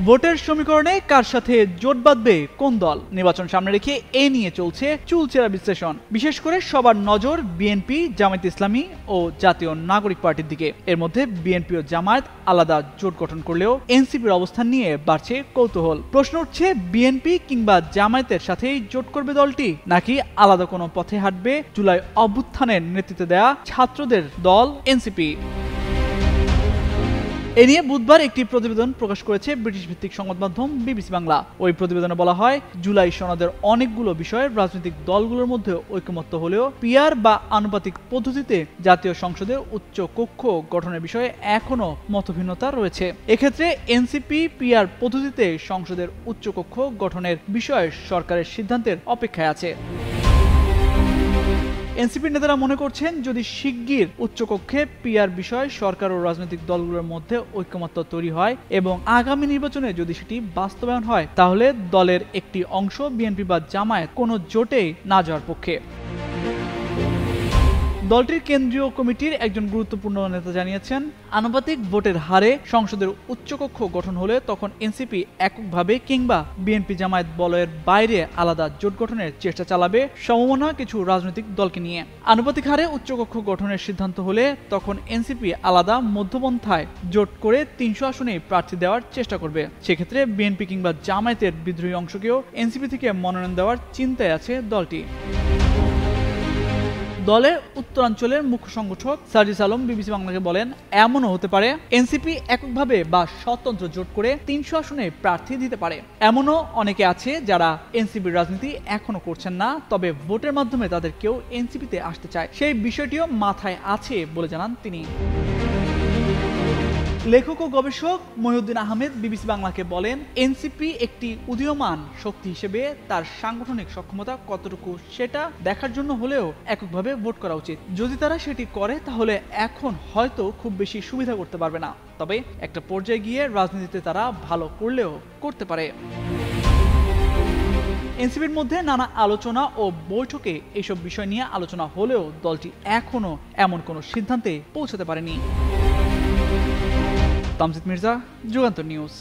ভোটের সমীকরণে কার সাথে জোট বাঁধবে কোন দল, নির্বাচন সামনে রেখে এ নিয়ে চলছে চুলচেরা বিশ্লেষণ। বিশেষ করে সবার নজর বিএনপি, জামায়াতে ইসলামী ও জাতীয় নাগরিক পার্টির দিকে। এর মধ্যে বিএনপি ও জামায়াত আলাদা জোট গঠন করলেও এনসিপির অবস্থান নিয়ে বাড়ছে কৌতূহল। প্রশ্ন উঠছে, বিএনপি কিংবা জামায়াতের সাথেই জোট করবে দলটি, নাকি আলাদা কোনো পথে হাঁটবে জুলাই অভ্যুত্থানের নেতৃত্ব দেয়া ছাত্রদের দল এনসিপি। এ নিয়ে বুধবার একটি প্রতিবেদন প্রকাশ করেছে ব্রিটিশ ভিত্তিক সংবাদ মাধ্যম বিবিসি বাংলা। ওই প্রতিবেদনে বলা হয়, জুলাই সনদের অনেকগুলো বিষয়ে রাজনৈতিক দলগুলোর মধ্যে ঐকমত্য হলেও পিআর বা আনুপাতিক পদ্ধতিতে জাতীয় সংসদে উচ্চ কক্ষ গঠনের বিষয়ে এখনো মতভিন্নতা রয়েছে। এক্ষেত্রে এনসিপি পিআর পদ্ধতিতে সংসদের উচ্চ কক্ষ গঠনের বিষয়ে সরকারের সিদ্ধান্তের অপেক্ষায় আছে। এনসিপির নেতারা মনে করছেন, যদি শিগগির উচ্চকক্ষে পিআর বিষয়ে সরকার ও রাজনৈতিক দলগুলোর মধ্যে ঐকমত্য তৈরি হয় এবং আগামী নির্বাচনে যদি সেটি বাস্তবায়ন হয়, তাহলে দলের একটি অংশ বিএনপি বা জামায়াত কোনো জোটেই না যাওয়ার পক্ষে। দলটির কেন্দ্রীয় কমিটির একজন গুরুত্বপূর্ণ নেতা জানিয়েছেন, আনুপাতিক ভোটের হারে সংসদের উচ্চকক্ষ গঠন হলে তখন এনসিপি এককভাবে কিংবা বিএনপি জামায়াত বলয়ের বাইরে আলাদা জোট গঠনের চেষ্টা চালাবে সমমনা কিছু রাজনৈতিক দলকে নিয়ে। আনুপাতিক হারে উচ্চকক্ষ গঠনের সিদ্ধান্ত হলে তখন এনসিপি আলাদা মধ্যপন্থায় জোট করে 300 আসনে প্রার্থী দেওয়ার চেষ্টা করবে। সেক্ষেত্রে বিএনপি কিংবা জামায়াতের বিদ্রোহী অংশকেও এনসিপি থেকে মনোনয়ন দেওয়ার চিন্তায় আছে দলটি। দলের উত্তরাঞ্চলের মুখ্য সংগঠক সার্জিস আলম বিবিসি বাংলাকে বলেন, এমনও হতে পারে এনসিপি এককভাবে বা স্বতন্ত্র জোট করে 300 আসনে প্রার্থী দিতে পারে। এমনও অনেকে আছে যারা এনসিপির রাজনীতি এখনো করছেন না, তবে ভোটের মাধ্যমে তাদের কেউ এনসিপিতে আসতে চায়। সেই বিষয়টিও মাথায় আছে বলে জানান তিনি। লেখক ও গবেষক মহিউদ্দিন আহমেদ বিবিসি বাংলাকে বলেন, এনসিপি একটি উদীয়মান শক্তি হিসেবে তার সাংগঠনিক সক্ষমতা কতটুকু সেটা দেখার জন্য হলেও এককভাবে ভোট করা উচিত। যদি তারা সেটি করে তাহলে এখন হয়তো খুব বেশি সুবিধা করতে পারবে না, তবে একটা পর্যায়ে গিয়ে রাজনীতিতে তারা ভালো করলেও করতে পারে। এনসিপির মধ্যে নানা আলোচনা ও বৈঠকে এইসব বিষয় নিয়ে আলোচনা হলেও দলটি এখনো এমন কোনো সিদ্ধান্তে পৌঁছাতে পারেনি। তামজিদ মির্জা, যুগান্তর নিউজ।